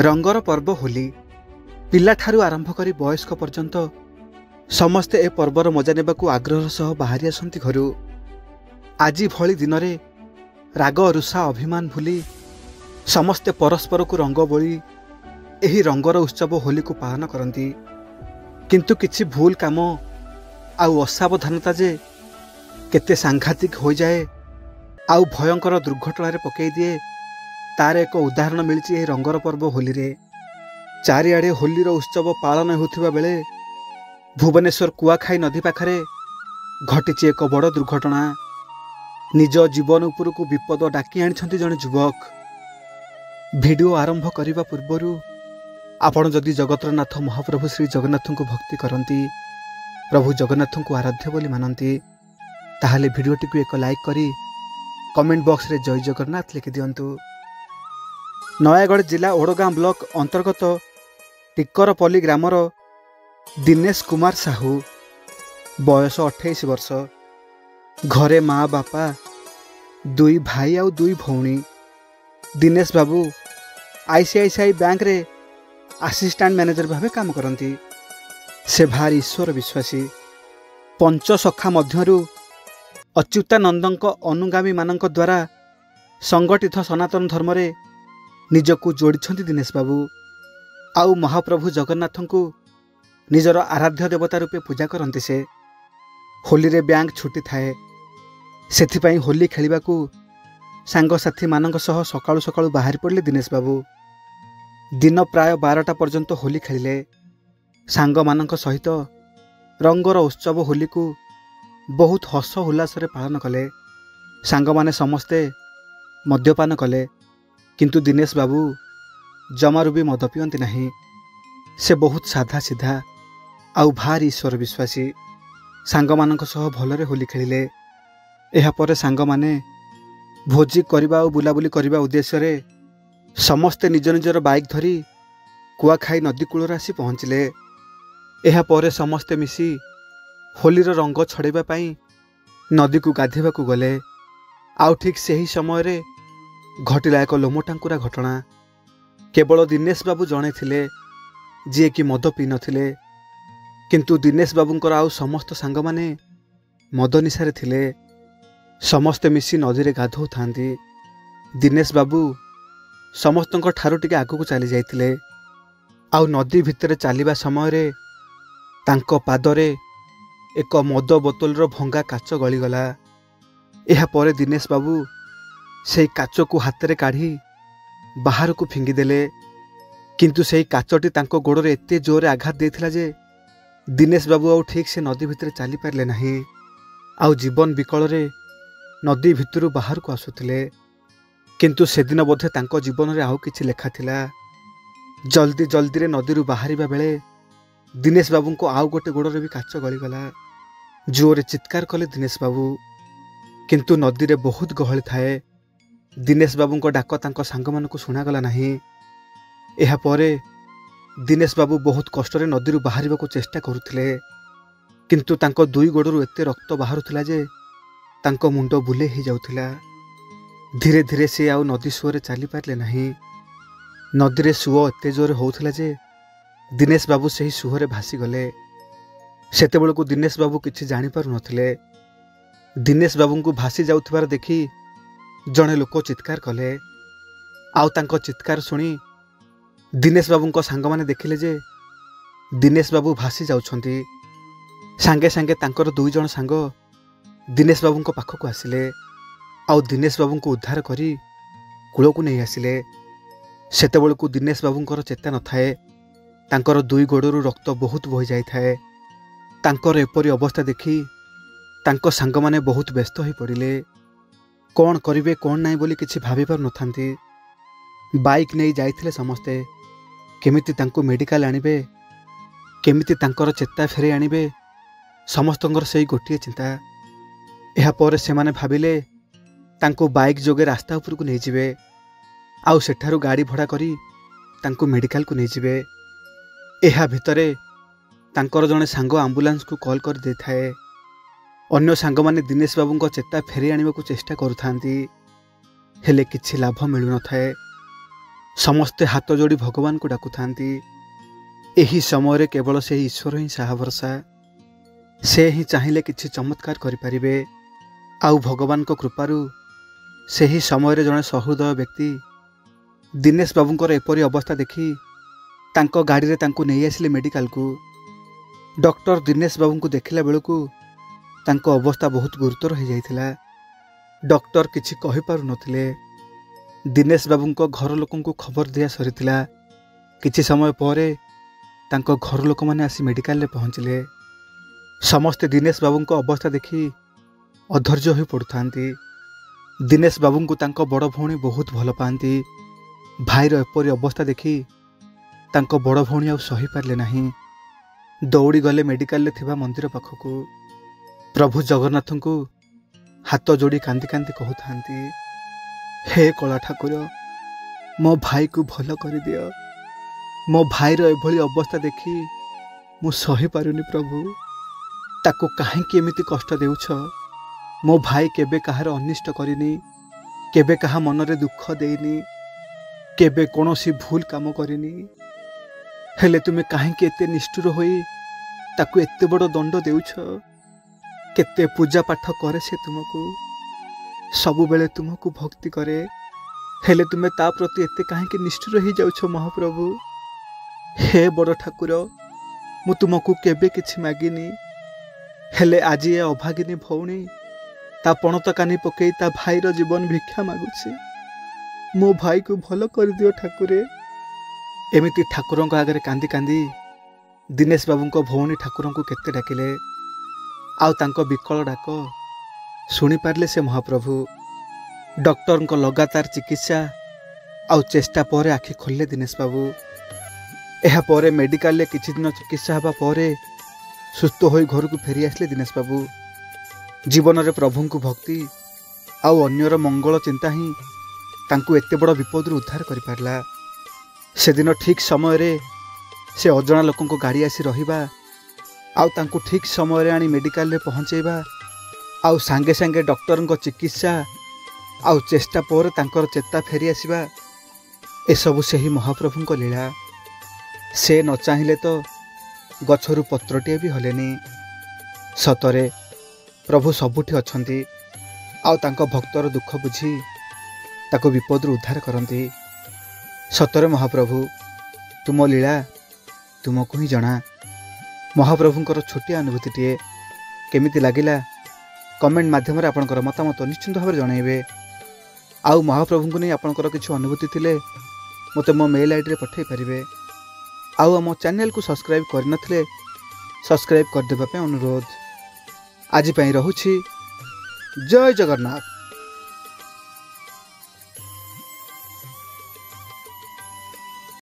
रंगर पर्व होली पिलाठारू आरंभ करी वयस्क पर्यंत समस्ते ए पर्वर मजा नेबाकू आग्रह सह बाहरी आसंती घरू। आज भली दिन रे राग रुषा अभिमान भूली समस्ते परस्पर को रंग बोली एही रंगर उत्सव होली को पालन करती। किंतु किछि भूल काम आउ असावधानता जे केते सांघातिक हो जाए आउ भयंकर दुर्घटना रे पकई दिए तार एक उदाहरण मिलची एही रंगर पर्व होली रे। चारिआडे होलीर उत्सव पालन होथिबा बेले भुवनेश्वर कुआखाई नदी पाखरे घटिची एक बड़ दुर्घटना। निज जीवन उपरकू विपद डाकी आनिछंती जणे युवक। भिडियो आरंभ करने पूर्वरु आपण जदि जगतरनाथ महाप्रभु श्री जगन्नाथ को भक्ति करती, प्रभु जगन्नाथ को आराध्य बोली मानती, ताहले भिडियोटी को एक लाइक करी कमेंट बॉक्स रे जय जगन्नाथ लिखि दियंतु। नयागढ़ जिला ओडगां ब्लॉक अंतर्गत टिकरपल्ली ग्रामर दिनेश कुमार साहू बयस 28 वर्ष। घरे माँ बापा दुई भाई आउ दुई भौणी। दिनेश बाबू आईसीआईसीआई बैंक रे असिस्टेंट मैनेजर भावे काम करती। से भारी ईश्वर विश्वासी। पंच सखा मध्यरु अच्युतानंदଙ୍କ अनुगामी मानक द्वारा संगठित सनातन धर्म रे निजको जोड़िछंती दिनेश बाबू। आउ महाप्रभु जगन्नाथ को निजर आराध्य देवता रूपे पूजा करती। से होली रे बैंक छुट्टी थाए, सेथिपाई होली खेलिबाकू सांगसाथी मानक सह सकाळु सकाळु बाहरी पड़ले दिनेश बाबू। दिन प्राय 12टा पर्यंत होली खेलिले। सांग मानक सहित रंगर उत्सव होली को बहुत हस उल्लास रे पालन कले। सांग माने समस्ते मद्यपान कले, किंतु दिनेश बाबू जमारू भी मद पियंती नहीं। से बहुत साधा सीधा आउ भारी ईश्वर विश्वासी। सांग मानक सह भलरे होली खेलिले। एहा परे सांग माने भोजी करबा और बुलाबुली करबा उद्देश्य रे समस्ते निज निजर बाइक धरी कुआखाई नदी कूलर आसी पहुँचले। एहा परे समस्ते मिसी होलीर रंग छड़ेबा पाई नदी को गाधेबा को गले। आउ ठीक सही समय रे घटिला एक लोमटांकुरा घटना। केवल दिनेश बाबू जणे थिले जे कि मद पी नथिले, किंतु दिनेश बाबूंकर आउ समस्त सांग माने मद निशारे थिले। समस्ते मिसी नदी रे गाधौ थांती। दिनेश बाबू समस्तंक ठारू टिके आगु चली जाइतिले। आउ नदी भितर चलिबा समय रे तांको पादरे एक मद बोतल रो भंगा काच गलीगला। एहा परे दिनेश बाबू से काच को हाथ रे काढ़ी बाहर को फिंगी देले, किंतु से काचटी तांको गोड़ रे एते जोरे आघात देथिला जे दिनेश बाबू आउ ठीक से नदी भितर चली पारले नहीं। आउ जीवन विकल रे नदी भितरु बाहर को आसुथिले। किंतु सेदिन बोधे तांको जीवन रे आउ किछि लेखा थिला। जल्दी जल्दी रे नदी रु बाहरिबा बेले दिनेश बाबू को आउ गोटे गोड़ रे भी काच गलीगला। जोरे चित्कार कले दिनेश बाबू, किंतु नदी रे बहुत गहली थाए। दिनेश बाबू को डाक तांको सांग मानकु सुनागला नहीं। एहा परे दिनेश बाबू बहुत कष्ट रे नदी रु बाहरिबा को चेष्टा करुथिले, किंतु तांको दुई गोड़रू एते रक्त बाहरुथिला जे तांको मुंड बुले ही जाउथिला। धीरे धीरे से आउ नदी सुअरे चली पारले नहीं। नदी रे सुओ एते जोरे होउथिला जे दिनेश बाबू सही सुहरे भासी गले। सेतेबेल को दिनेश बाबू किछि जानि पारु नथिले। दिनेश बाबू को भासी जाउथिबार देखि जणे लोक चित्कार कले। आउ तांको चित्कार सुनी दिनेश बाबू को सांग माने देखिले जे दिनेश बाबू भासी जाउछंती। सांगे सांगे तांकर दुई जण सांग दिनेश बाबू को पाखक आसिले। आउ दिनेश बाबू को उद्धार करी कूल को नहीं आसिले। सेतेबेल को दिनेश बाबूंकर चेता न थाए। तांकर दुई गोड़रू रक्त बहुत बही जाई थाए। तांकर एपरी अवस्था देखी तांको सांग माने बहुत व्यस्त हो पड़िले। कौन करिवे कौन नहीं बोली किछि भाबी पार नथांती। बाइक नहीं जाइथिले समस्ते। केमिति तांको मेडिकल आनिबे, केमिति तांकर चेता फेरे आनिबे, समस्तंकर सेही गोटिए चिंता। एहा परे सेमाने भाबिले तांको बाइक जोगे रास्ता उपर को नहीं जिवे, आउ सेठारु गाड़ी भड़ा करी तांको मेडिकल को नहीं जिवे। एहा भितरे तांकर जणे सांग एम्बुलेंस को कॉल कर दे थाए। अन्य सांग माने दिनेश बाबू को चेता फेरे आनिबा को चेष्टा करुथांती, हेले किछि लाभ मिलु न थाए। ସମସ୍ତେ ହାତ ଯୋଡ଼ି ଭଗବାନଙ୍କୁ ଡାକୁଥାନ୍ତି। ଏହି ସମୟରେ କେବଳ ସେହି ଈଶ୍ୱର ହିଁ ସାହା ଭରସା। ସେ ହିଁ ଚାହିଁଲେ କିଛି ଚମତ୍କାର କରିପାରିବେ। ଆଉ ଭଗବାନଙ୍କ କୃପାରୁ ସେହି ସମୟରେ ଜଣେ ସହୃଦୟ ବ୍ୟକ୍ତି ଦିନେଶ ବାବୁଙ୍କର ଏପରି ଅବସ୍ଥା ଦେଖି ତାଙ୍କ ଗାଡ଼ିରେ ତାଙ୍କୁ ନେଇ ଆସିଲେ ମେଡ଼ିକାଲକୁ। ଡକ୍ଟର ଦିନେଶ ବାବୁଙ୍କୁ ଦେଖିଲା ବେଳକୁ ତାଙ୍କ ଅବସ୍ଥା ବହୁତ ଗୁରୁତର ହୋଇଯାଇଥିଲା। ଡକ୍ଟର କିଛି କହିପାରୁନଥିଲେ। ଦିନେଶ ବାବୁଙ୍କ ଘର ଲୋକଙ୍କୁ ଖବର ଦିଆ ସରିଥିଲା। କିଛି ସମୟ ପରେ ତାଙ୍କ ଘର ଲୋକମାନେ ଆସି ମେଡ଼ିକାଲରେ ପହଞ୍ଚିଲେ। ସମସ୍ତେ ଦିନେଶ ବାବୁଙ୍କ ଅବସ୍ଥା ଦେଖି ଅଧୈର୍ଯ୍ୟ ହୋଇ ପଡ଼ୁଥାନ୍ତି। ଦିନେଶ ବାବୁଙ୍କୁ ତାଙ୍କ ବଡ଼ ଭଉଣୀ ବହୁତ ଭଲ ପାଆନ୍ତି। ଭାଇର ଏପରି ଅବସ୍ଥା ଦେଖି ତାଙ୍କ ବଡ଼ ଭଉଣୀ ଆଉ ସହିପାରିଲେ ନାହିଁ। ଦୌଡ଼ି ଗଲେ ମେଡ଼ିକାଲରେ ଥିବା ମନ୍ଦିର ପାଖକୁ। ପ୍ରଭୁ ଜଗନ୍ନାଥଙ୍କୁ ହାତ ଯୋଡ଼ି କାନ୍ଦି କାନ୍ଦି କହୁଥାନ୍ତି, ହେ କଳା ଠାକୁର, ମୋ ଭାଇକୁ ଭଲ କରିଦିଅ। ମୋ ଭାଇର ଏଭଳି ଅବସ୍ଥା ଦେଖି ମୁଁ ସହିପାରୁନି ପ୍ରଭୁ। ତାକୁ କାହିଁକି ଏମିତି କଷ୍ଟ ଦେଉଛ? ମୋ ଭାଇ କେବେ କାହାର ଅନିଷ୍ଟ କରିନି, କେବେ କାହା ମନରେ ଦୁଃଖ ଦେଇନି, କେବେ କୌଣସି ଭୁଲ କାମ କରିନି। ହେଲେ ତୁମେ କାହିଁକି ଏତେ ନିଷ୍ଠୁର ହୋଇ ତାକୁ ଏତେ ବଡ଼ ଦଣ୍ଡ ଦେଉଛ? କେତେ ପୂଜା ପାଠ କରେ ସେ ତୁମକୁ, ସବୁବେଳେ ତୁମକୁ ଭକ୍ତି କରେ। ହେଲେ ତୁମେ ତା ପ୍ରତି ଏତେ କାହିଁକି ନିଷ୍ଠୁର ହେଇଯାଉଛ ମହାପ୍ରଭୁ? ହେ ବଡ଼ ଠାକୁର, ମୁଁ ତୁମକୁ କେବେ କିଛି ମାଗିନି। ହେଲେ ଆଜି ଏ ଅଭାଗିନୀ ଭଉଣୀ ତା ପଣତ କାନି ପକେଇ ତା ଭାଇର ଜୀବନ ଭିକ୍ଷା ମାଗୁଛି। ମୋ ଭାଇକୁ ଭଲ କରିଦିଅ ଠାକୁରେ। ଏମିତି ଠାକୁରଙ୍କ ଆଗରେ କାନ୍ଦି କାନ୍ଦି ଦିନେଶ ବାବୁଙ୍କ ଭଉଣୀ ଠାକୁରଙ୍କୁ କେତେ ଡାକିଲେ। ଆଉ ତାଙ୍କ ବିକଳ ଡାକ ଶୁଣିପାରିଲେ ସେ ମହାପ୍ରଭୁ। ଡକ୍ଟରଙ୍କ ଲଗାତାର ଚିକିତ୍ସା ଆଉ ଚେଷ୍ଟା ପରେ ଆଖି ଖୋଲିଲେ ଦିନେଶ ବାବୁ। ଏହାପରେ ମେଡ଼ିକାଲରେ କିଛି ଦିନ ଚିକିତ୍ସା ହେବା ପରେ ସୁସ୍ଥ ହୋଇ ଘରକୁ ଫେରି ଆସିଲେ ଦିନେଶ ବାବୁ। ଜୀବନରେ ପ୍ରଭୁଙ୍କୁ ଭକ୍ତି ଆଉ ଅନ୍ୟର ମଙ୍ଗଳ ଚିନ୍ତା ହିଁ ତାଙ୍କୁ ଏତେ ବଡ଼ ବିପଦରୁ ଉଦ୍ଧାର କରିପାରିଲା। ସେଦିନ ଠିକ୍ ସମୟରେ ସେ ଅଜଣା ଲୋକଙ୍କ ଗାଡ଼ି ଆସି ରହିବା, ଆଉ ତାଙ୍କୁ ଠିକ୍ ସମୟରେ ଆଣି ମେଡ଼ିକାଲରେ ପହଞ୍ଚାଇବା, ଆଉ ସାଙ୍ଗେ ସାଙ୍ଗେ ଡକ୍ଟରଙ୍କ ଚିକିତ୍ସା ଆଉ ଚେଷ୍ଟା ପରେ ତାଙ୍କର ଚେତା ଫେରି ଆସିବା, ଏସବୁ ସେହି ମହାପ୍ରଭୁଙ୍କ ଲୀଳା। ସେ ନ ଚାହିଁଲେ ତ ଗଛରୁ ପତ୍ରଟିଏ ବି ହଲେନି। ସତରେ ପ୍ରଭୁ ସବୁଠି ଅଛନ୍ତି, ଆଉ ତାଙ୍କ ଭକ୍ତର ଦୁଃଖ ବୁଝି ତାକୁ ବିପଦରୁ ଉଦ୍ଧାର କରନ୍ତି। ସତରେ ମହାପ୍ରଭୁ, ତୁମ ଲୀଳା ତୁମକୁ ହିଁ ଜଣା। ମହାପ୍ରଭୁଙ୍କର ଛୋଟିଆ ଅନୁଭୂତିଟିଏ କେମିତି ଲାଗିଲା କମେଣ୍ଟ ମାଧ୍ୟମରେ ଆପଣଙ୍କର ମତାମତ ନିଶ୍ଚିନ୍ତ ଭାବରେ ଜଣାଇବେ। ଆଉ ମହାପ୍ରଭୁଙ୍କୁ ନେଇ ଆପଣଙ୍କର କିଛି ଅନୁଭୂତି ଥିଲେ ମୋତେ ମୋ ମେଲ୍ ଆଇଡ଼ିରେ ପଠାଇ ପାରିବେ। ଆଉ ଆମ ଚ୍ୟାନେଲକୁ ସବସ୍କ୍ରାଇବ୍ କରିନଥିଲେ ସବସ୍କ୍ରାଇବ୍ କରିଦେବା ପାଇଁ ଅନୁରୋଧ। ଆଜି ପାଇଁ ରହୁଛି। ଜୟ ଜଗନ୍ନାଥ।